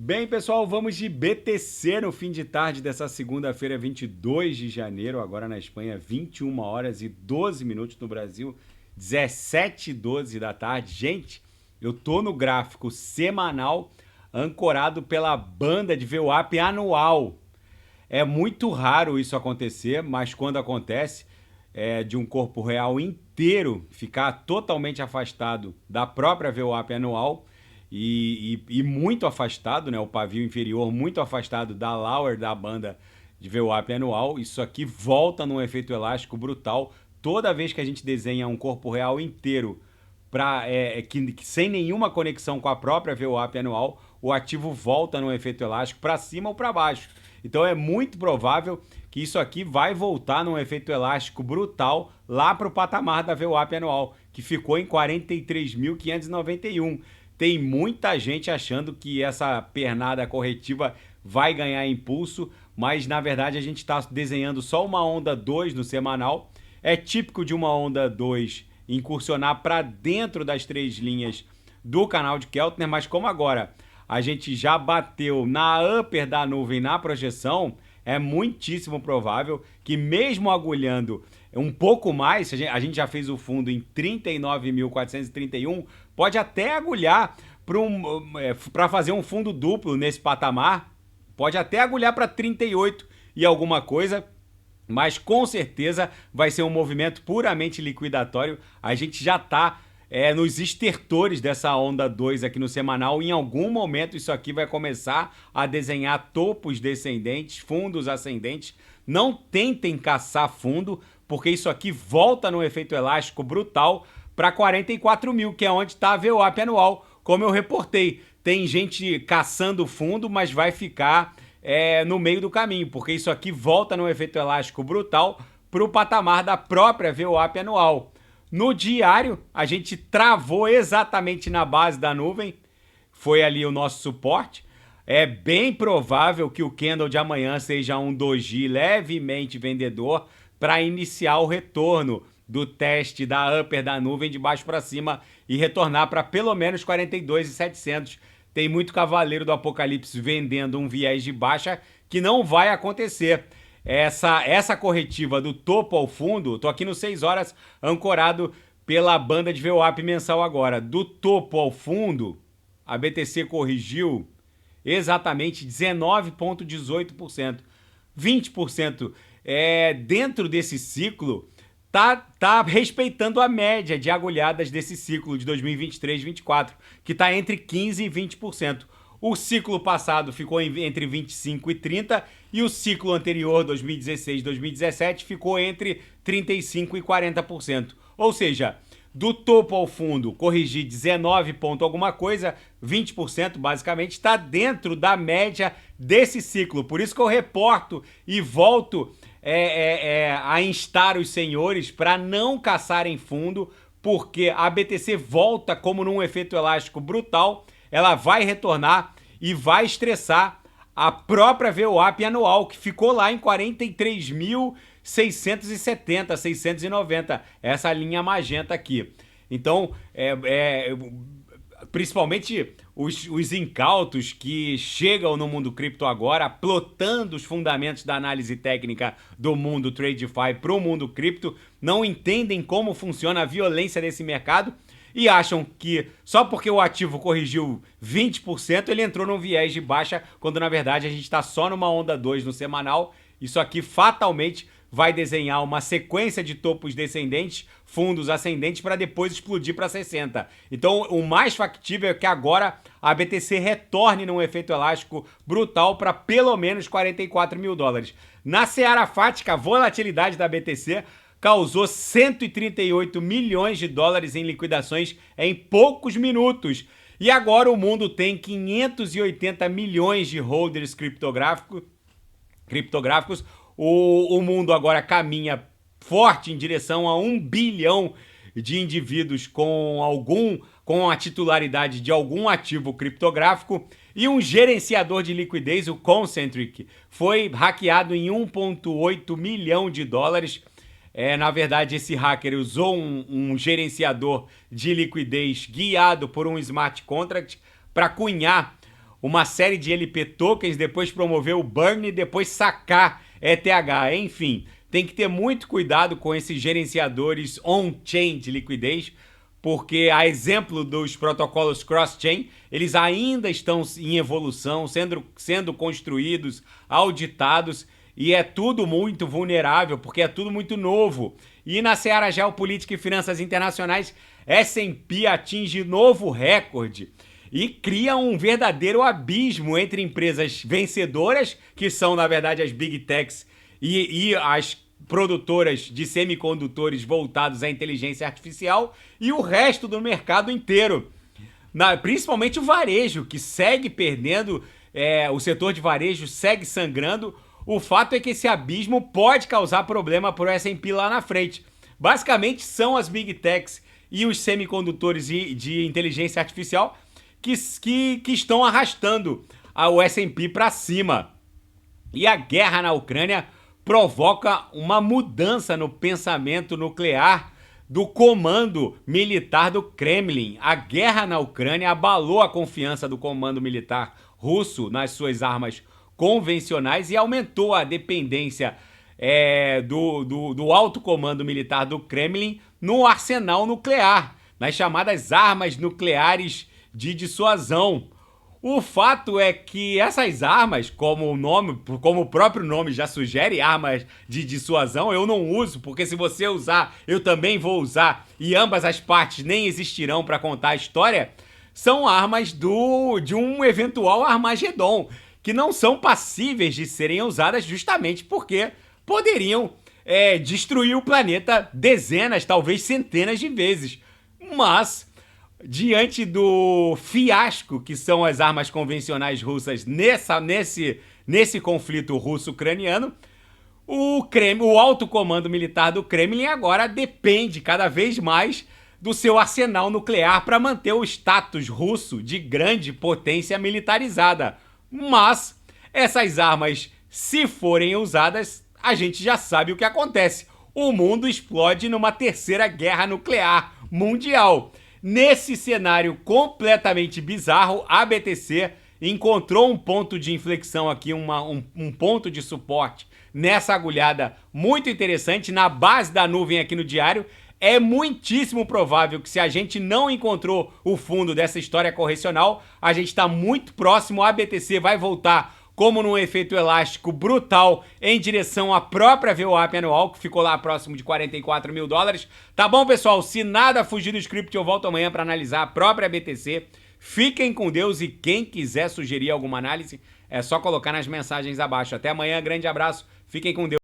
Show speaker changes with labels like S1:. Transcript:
S1: Bem, pessoal, vamos de BTC no fim de tarde dessa segunda-feira, 22 de janeiro, agora na Espanha, 21 horas e 12 minutos no Brasil, 17h12 da tarde. Gente, eu tô no gráfico semanal ancorado pela banda de VWAP anual. É muito raro isso acontecer, mas quando acontece, de um corpo real inteiro ficar totalmente afastado da própria VWAP anual e muito afastado, né? O pavio inferior muito afastado da lower da banda de VWAP anual. Isso aqui volta num efeito elástico brutal. Toda vez que a gente desenha um corpo real inteiro que sem nenhuma conexão com a própria VWAP anual, o ativo volta num efeito elástico para cima ou para baixo. Então é muito provável que isso aqui vai voltar num efeito elástico brutal lá para o patamar da VWAP anual, que ficou em 43.591. Tem muita gente achando que essa pernada corretiva vai ganhar impulso, mas na verdade a gente está desenhando só uma onda 2 no semanal. É típico de uma onda 2 incursionar para dentro das três linhas do canal de Keltner, mas como agora a gente já bateu na upper da nuvem na projeção, é muitíssimo provável que mesmo agulhando um pouco mais, a gente já fez o fundo em 39.431, pode até agulhar para fazer um fundo duplo nesse patamar, pode até agulhar para 38 e alguma coisa, mas com certeza vai ser um movimento puramente liquidatório. A gente já está nos estertores dessa onda 2 aqui no semanal. Em algum momento isso aqui vai começar a desenhar topos descendentes, fundos ascendentes. Não tentem caçar fundo, porque isso aqui volta no efeito elástico brutal para 44 mil, que é onde está a VWAP anual. Como eu reportei, tem gente caçando fundo, mas vai ficar no meio do caminho, porque isso aqui volta no efeito elástico brutal para o patamar da própria VWAP anual. No diário, a gente travou exatamente na base da nuvem, foi ali o nosso suporte. É bem provável que o candle de amanhã seja um doji levemente vendedor para iniciar o retorno do teste da upper da nuvem de baixo para cima e retornar para pelo menos 42.700. Tem muito cavaleiro do apocalipse vendendo um viés de baixa que não vai acontecer. Essa corretiva do topo ao fundo, tô aqui no 6 horas ancorado pela banda de VWAP mensal agora. Do topo ao fundo, a BTC corrigiu exatamente 19,18%. 20% dentro desse ciclo tá respeitando a média de agulhadas desse ciclo de 2023-24, que está entre 15% e 20%. O ciclo passado ficou entre 25% e 30%, e o ciclo anterior, 2016-2017, ficou entre 35% e 40%. Ou seja, do topo ao fundo, corrigir 19 ponto alguma coisa, 20% basicamente, está dentro da média desse ciclo. Por isso que eu reporto e volto a instar os senhores para não caçarem fundo, porque a BTC volta como num efeito elástico brutal, ela vai retornar e vai estressar a própria VWAP anual, que ficou lá em 43.670, 690, essa linha magenta aqui. Então, principalmente os incautos que chegam no mundo cripto agora, plotando os fundamentos da análise técnica do mundo TradeFi para o mundo cripto, não entendem como funciona a violência desse mercado e acham que só porque o ativo corrigiu 20%, ele entrou num viés de baixa, quando na verdade a gente está só numa onda 2 no semanal. Isso aqui fatalmente vai desenhar uma sequência de topos descendentes, fundos ascendentes, para depois explodir para 60. Então o mais factível é que agora a BTC retorne num efeito elástico brutal para pelo menos 44 mil dólares. Na seara fática, a volatilidade da BTC causou 138 milhões de dólares em liquidações em poucos minutos. E agora o mundo tem 580 milhões de holders criptográficos. O mundo agora caminha forte em direção a 1 bilhão de indivíduos com a titularidade de algum ativo criptográfico. E um gerenciador de liquidez, o Concentric, foi hackeado em 1,8 milhão de dólares. Na verdade, esse hacker usou um gerenciador de liquidez guiado por um smart contract para cunhar uma série de LP tokens, depois promoveu o burn e depois sacar ETH. Enfim, tem que ter muito cuidado com esses gerenciadores on-chain de liquidez, porque, a exemplo dos protocolos cross-chain, eles ainda estão em evolução, sendo construídos, auditados, e é tudo muito vulnerável, porque é tudo muito novo. E na seara geopolítica e finanças internacionais, S&P atinge novo recorde e cria um verdadeiro abismo entre empresas vencedoras, que são, na verdade, as Big Techs e as produtoras de semicondutores voltados à inteligência artificial, e o resto do mercado inteiro. Principalmente o varejo, que segue perdendo, o setor de varejo segue sangrando. O fato é que esse abismo pode causar problema para o S&P lá na frente. Basicamente, são as Big Techs e os semicondutores de inteligência artificial que estão arrastando o S&P para cima. E a guerra na Ucrânia provoca uma mudança no pensamento nuclear do comando militar do Kremlin. A guerra na Ucrânia abalou a confiança do comando militar russo nas suas armas convencionais e aumentou a dependência do alto comando militar do Kremlin no arsenal nuclear, nas chamadas armas nucleares de dissuasão. O fato é que essas armas, como o próprio nome já sugere, armas de dissuasão, eu não uso, porque se você usar, eu também vou usar, e ambas as partes nem existirão para contar a história, são armas de um eventual Armagedon, que não são passíveis de serem usadas justamente porque poderiam destruir o planeta dezenas, talvez centenas de vezes. Mas, diante do fiasco que são as armas convencionais russas nesse conflito russo-ucraniano, o alto comando militar do Kremlin agora depende cada vez mais do seu arsenal nuclear para manter o status russo de grande potência militarizada. Mas essas armas, se forem usadas, a gente já sabe o que acontece. O mundo explode numa terceira guerra nuclear mundial. Nesse cenário completamente bizarro, a BTC encontrou um ponto de inflexão aqui, um ponto de suporte nessa agulhada muito interessante na base da nuvem aqui no diário. É muitíssimo provável que, se a gente não encontrou o fundo dessa história correcional, a gente está muito próximo. A BTC vai voltar como num efeito elástico brutal em direção à própria VWAP anual, que ficou lá próximo de 44 mil dólares. Tá bom, pessoal? Se nada fugir do script, eu volto amanhã para analisar a própria BTC. Fiquem com Deus, e quem quiser sugerir alguma análise, é só colocar nas mensagens abaixo. Até amanhã, grande abraço, fiquem com Deus.